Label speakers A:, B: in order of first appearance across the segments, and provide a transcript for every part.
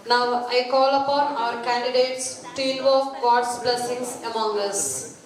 A: Now I call upon our candidates to invoke God's blessings among us.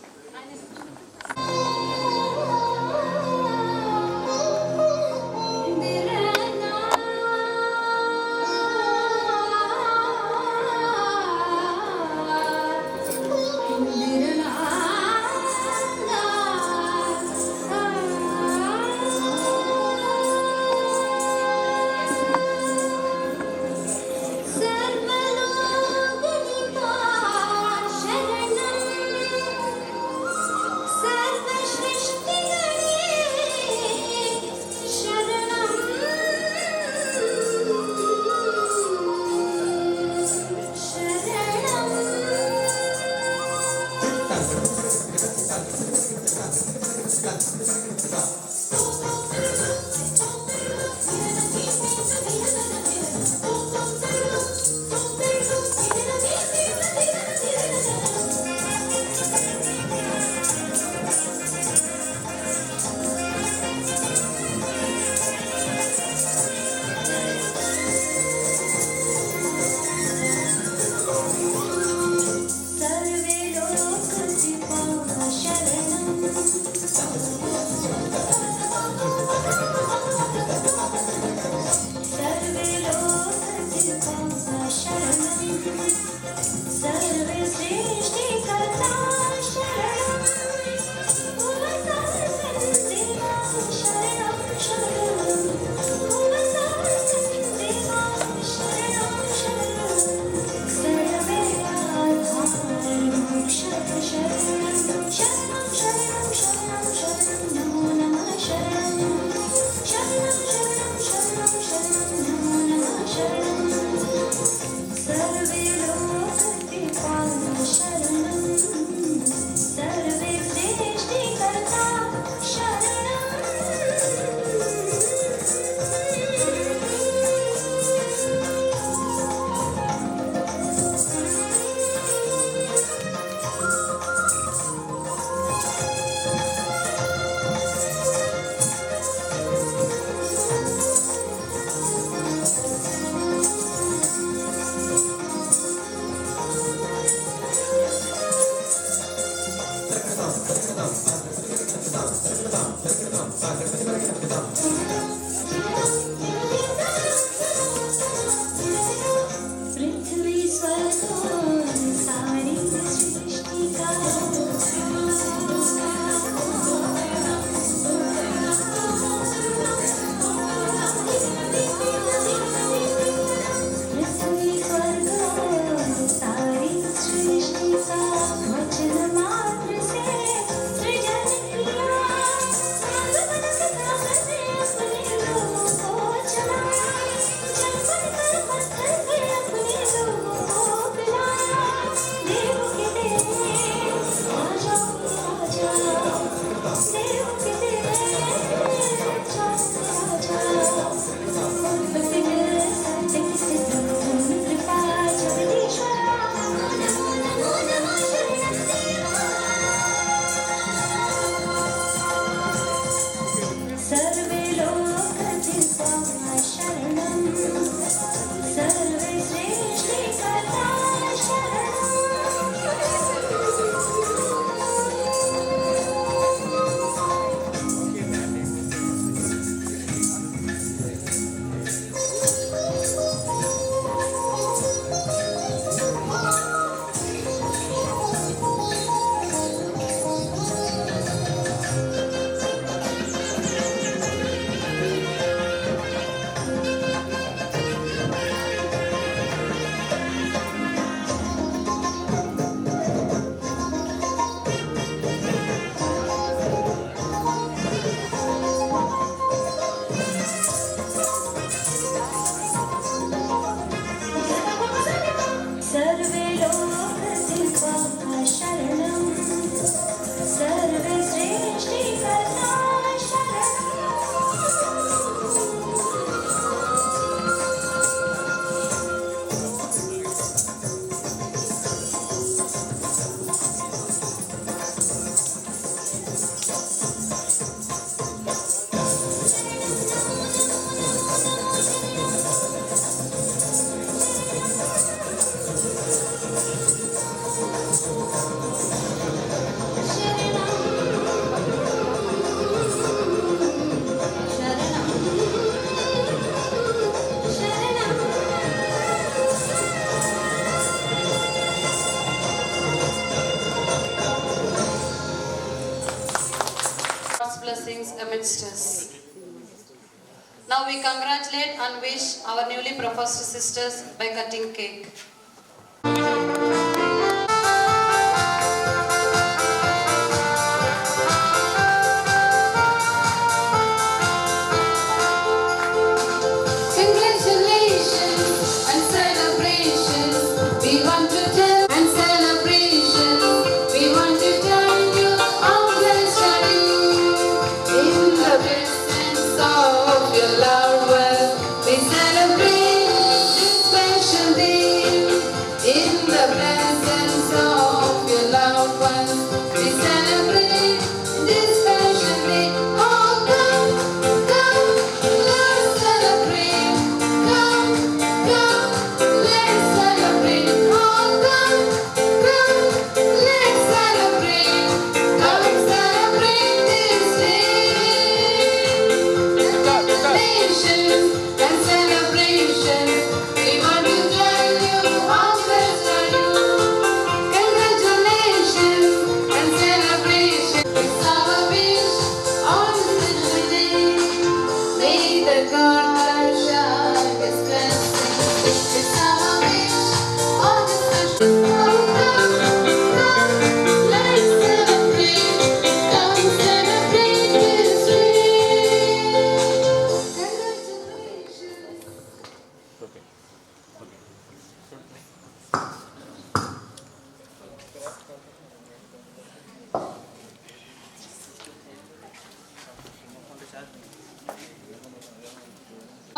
A: congratulate and wish our newly proposed sisters by cutting cake.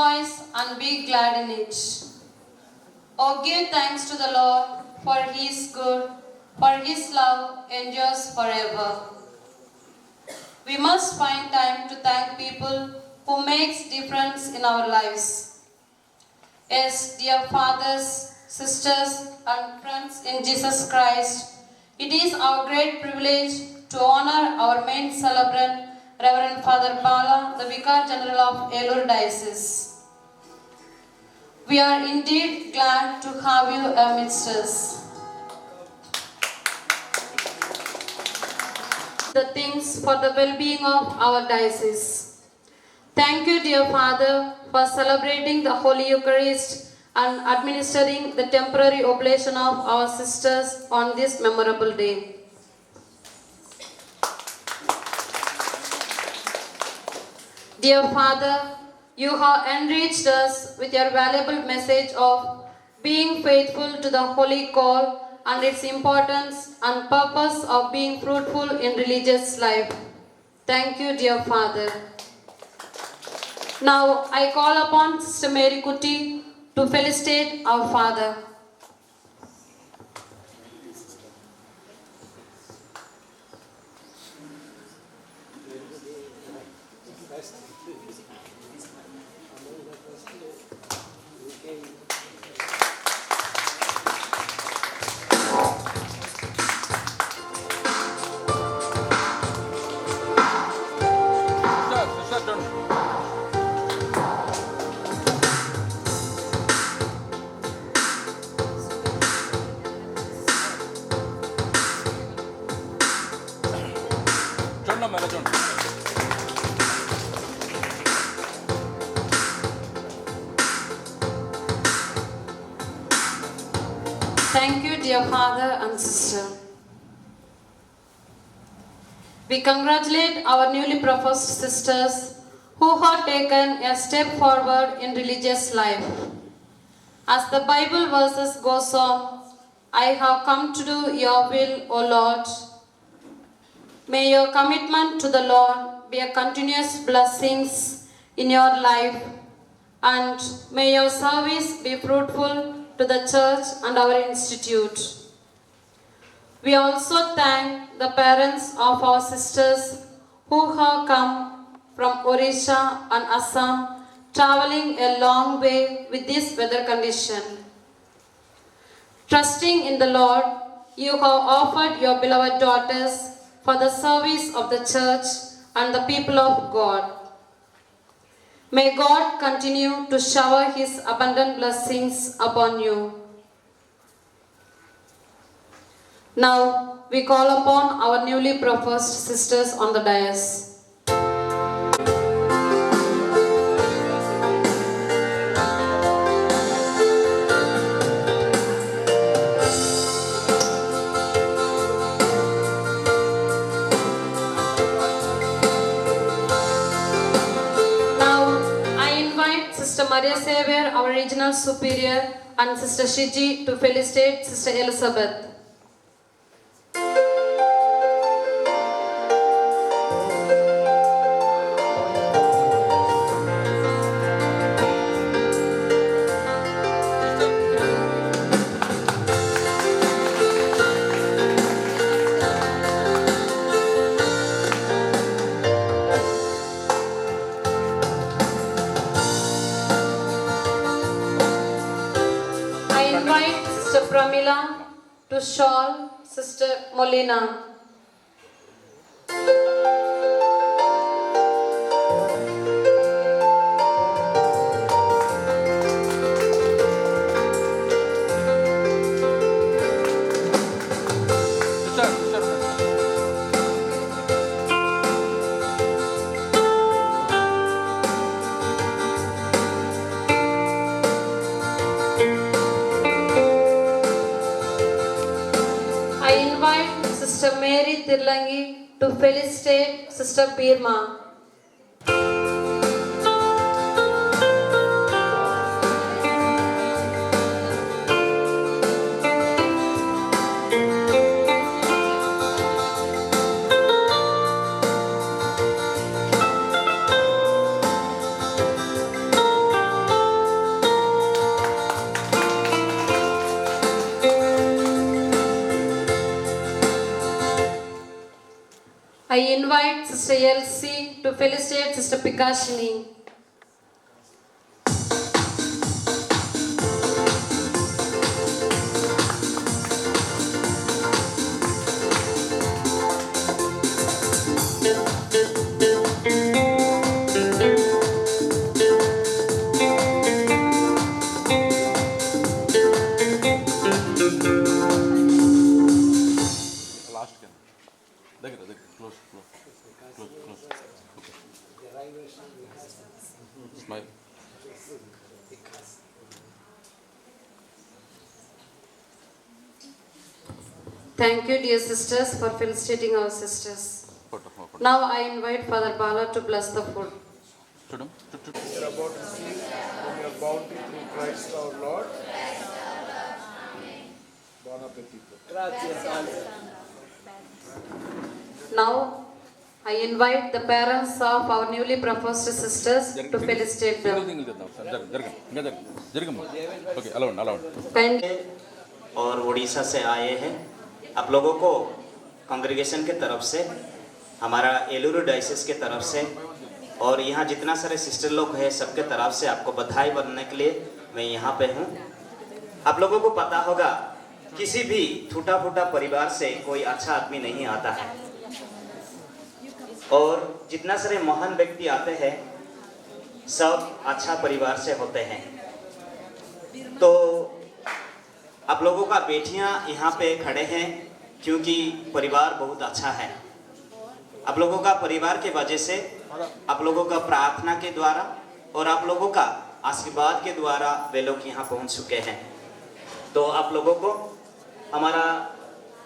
A: Rejoice and be glad in it. Oh, give thanks to the Lord, for He is good, for His love endures forever. We must find time to thank people who makes difference in our lives. Yes, dear fathers, sisters, and friends in Jesus Christ, it is our great privilege to honor our main celebrant, Reverend Father Bala, the Vicar General of Elur Diocese. We are indeed glad to have you amidst us. The things for the well-being of our diocese. Thank you, dear Father, for celebrating the Holy Eucharist and administering the temporary oblation of our sisters on this memorable day. Dear Father, you have enriched us with your valuable message of being faithful to the holy call and its importance and purpose of being fruitful in religious life. Thank you, dear Father. Now I call upon Sister Mary Kuti to felicitate our Father. Thank you, dear Father and Sister. We congratulate our newly proposed sisters who have taken a step forward in religious life. As the Bible verses goes on, I have come to do your will, O Lord. May your commitment to the Lord be a continuous blessings in your life, and may your service be fruitful to the church and our institute. We also thank the parents of our sisters who have come from Odisha and Assam, traveling a long way with this weather condition. Trusting in the Lord, you have offered your beloved daughters for the service of the church and the people of God. May God continue to shower His abundant blessings upon you. Now we call upon our newly proposed sisters on the dais. our regional superior and Sister Shiji to felicitate Sister Elizabeth. I invite Sister Pramila to shawl Sister Molina. I invite Sister Mary Tirlangi to felicitate Sister Birma. I invite Sister Elsie to felicitate Sister Pikashini.
B: Last can. Close. Smile.
A: Thank you, dear sisters, for felicitating our sisters.
B: Photo.
A: Now I invite Father Bala to bless the food.
B: Chudam.
C: You are about to see from your bounty through Christ our Lord. Bon appetito.
A: Now I invite the parents of our newly proposed sisters to felicitate them.
B: Okay, allowed.
A: Kindly
D: और उड़ीसा से आए हैं। आप लोगों को congregation के तरफ से, हमारा एलुरु डायसिस के तरफ से और यहाँ जितना सारे सिस्टर लोग हैं सबके तरफ से आपको बधाई बनने के लिए मैं यहाँ पे हूँ। आप लोगों को पता होगा किसी भी टूटा फूटा परिवार से कोई अच्छा आदमी नहीं आता है और जितना सारे महान व्यक्ति आते हैं सब अच्छा परिवार से होते हैं। तो आप लोगों का बेटियां यहाँ पे खड़े हैं क्योंकि परिवार बहुत अच्छा है। आप लोगों का परिवार के वजह से, आप लोगों का प्रार्थना के द्वारा और आप लोगों का आशीर्वाद के द्वारा वे लोग यहाँ पहुँच चुके हैं। तो आप लोगों को हमारा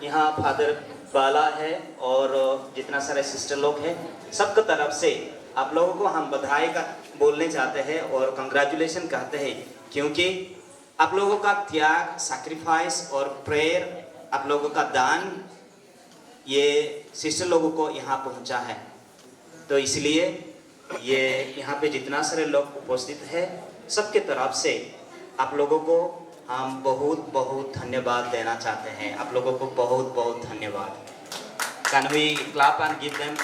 D: यहाँ फादर बाला है और जितना सारे सिस्टर लोग हैं सबके तरफ से आप लोगों को हम बधाई का बोलने चाहते हैं और कंग्रेचुलेशन कहते हैं क्योंकि आप लोगों का त्याग, सैक्रिफाइस और प्रेयर, आप लोगों का दान ये सिस्टर लोगों को यहाँ पहुँचा है। तो इसलिए ये यहाँ पे जितना सारे लोग उपस्थित हैं सबके तरफ से आप लोगों को हम बहुत बहुत धन्यवाद देना चाहते हैं। आप लोगों को बहुत बहुत धन्यवाद। Can we clap and give them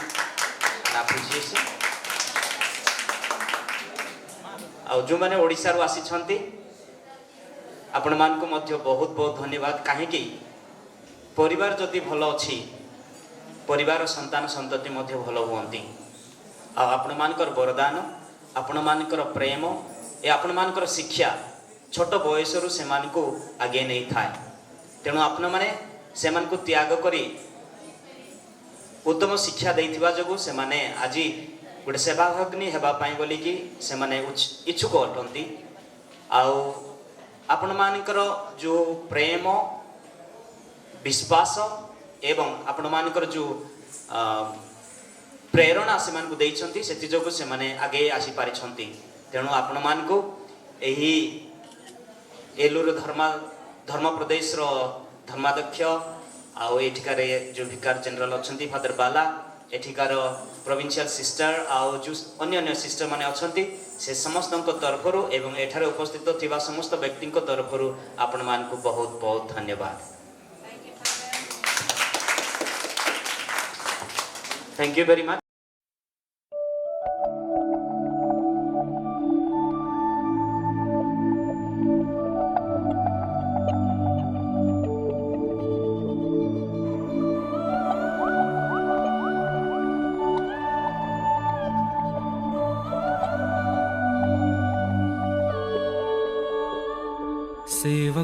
D: an appreciation? और जो मैंने ओडिशा रू आसी आपण मान को मध्य बहुत बहुत धन्यवाद। कहीं परिवार जदि भल अच्छी परिवार संतान संतति मध्य भल हुअंती आपण मानकर वरदान, आपण मानकर प्रेम, ए आपण मानकर शिक्षा छोट बयसरू से को आगे नहीं थाए। तेणु आपण माने से को त्याग करी उत्तम शिक्षा देइथिबा जगु से माने आज गोटे सेवाभग्नि हेबा पाई बोली कि से माने इच्छुक अटंती। आउ आपण मानकर जो प्रेम, विश्वास एवं आपण मानकर जो प्रेरणा से मान को देइछंती सेति जगु से माने आगे आसी पारिछंती। तेणु आपण मान को यही एलूर धर्म प्रदेश धर्माध्यक्ष आउ एठिकार जो विकार जनरल अच्छा फादर बाला एठिकार प्रोविंशियल सिस्टर आउ जो अन्य सिस्टर माने अछंती से समस्त तरफ एवं एठारे उपस्थित थिबा समस्त व्यक्ति तरफ आपण मान को बहुत बहुत धन्यवाद। Thank you very much.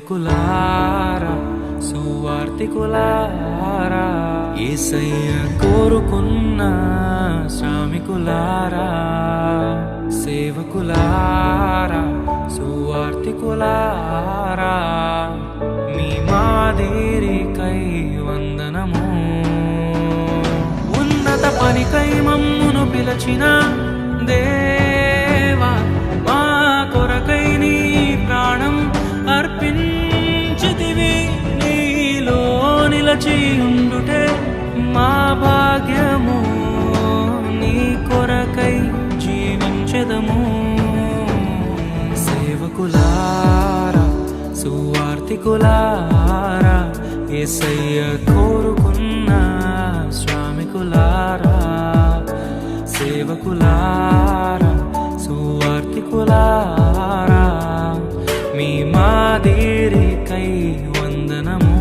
E: సేవకులారా సువార్తికులారా యేసయ్య కోరుకున్న శ్రామికులారా సేవకులారా సువార్తికులారా మీ మాదిరికై వందనము ఉన్నత పనికై మమ్మును పిలచిన దేవా మా కొరకై నీ ప్రాణం అర్పించితివి నీలో నిలచి ఉండుటే మా భాగ్యము నీ కొరకై జీవించెదము సేవకులారా సువార్తికులారా యేసయ్య కోరుకున్న శ్రామికులారా సేవకులారా సువార్తికులారా మీ మాదిరికై వందనము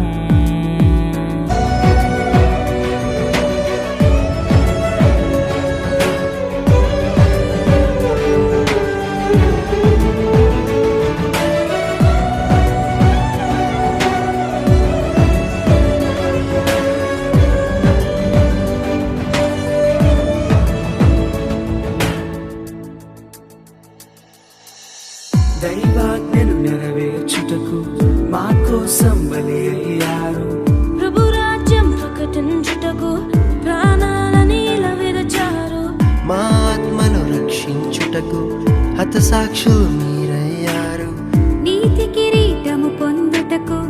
E: దైవాజ్ఞను నెరవేర్చుటకు మా కోసం బలి అయ్యారు
F: ప్రభు రాజ్యం ప్రకటించుటకు ప్రాణాలని విరచారు
G: మా ఆత్మను రక్షించుటకు హతసాక్షులు మీరయ్యారు
F: నీతి కిరీటము పొందుటకు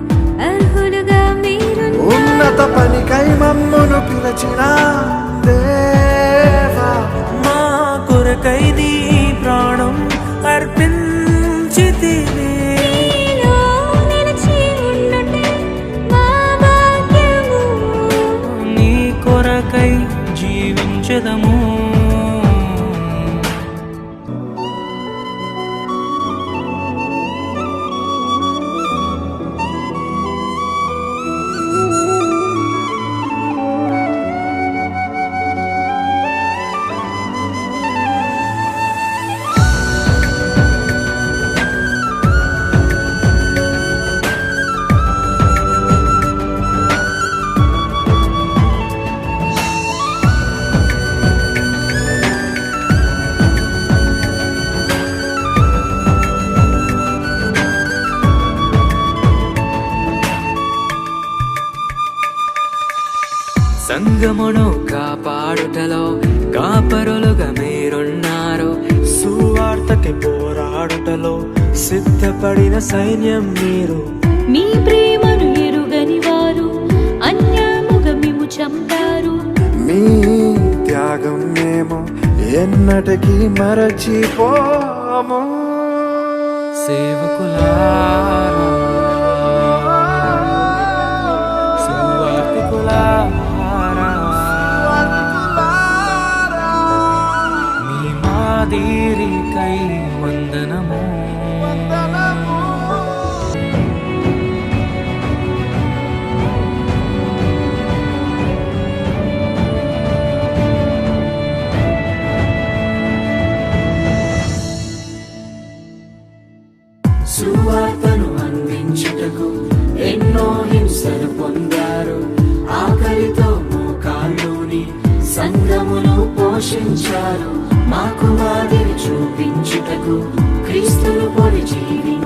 F: అర్హులుగా మీరు
C: ఉన్నత పనికై మమ్మును పిలచిన దేవా
E: మా కొరకై నీ ప్రాణం అర్పించితివి
F: నిలిచి ఉండుటే మా భాగ్యము
E: నీ కొరకై జీవించెదము సంగమును కాపాడుటలో కాపరులుగా మీరున్నారు
G: సువార్తకి పోరాడుటలో సిద్ధపడిన సైన్యం మీరు
F: మీ ప్రేమను ఎరుగని వారు అన్యాయముగా మేము చంపారు
C: మీ త్యాగం మేము ఎన్నటికీ మరచిపోము
E: సేవకులారా సువార్తికులారా మీ మాదిరికై వందనము
G: సువార్తను అందించుటకు ఎన్నో హింసలు పొందారు ఆకలితో మోకాళ్ళుని సంఘమును పోషించారు మాకు మాదిరి చూపించుటకు క్రీస్తును పొడి జీవి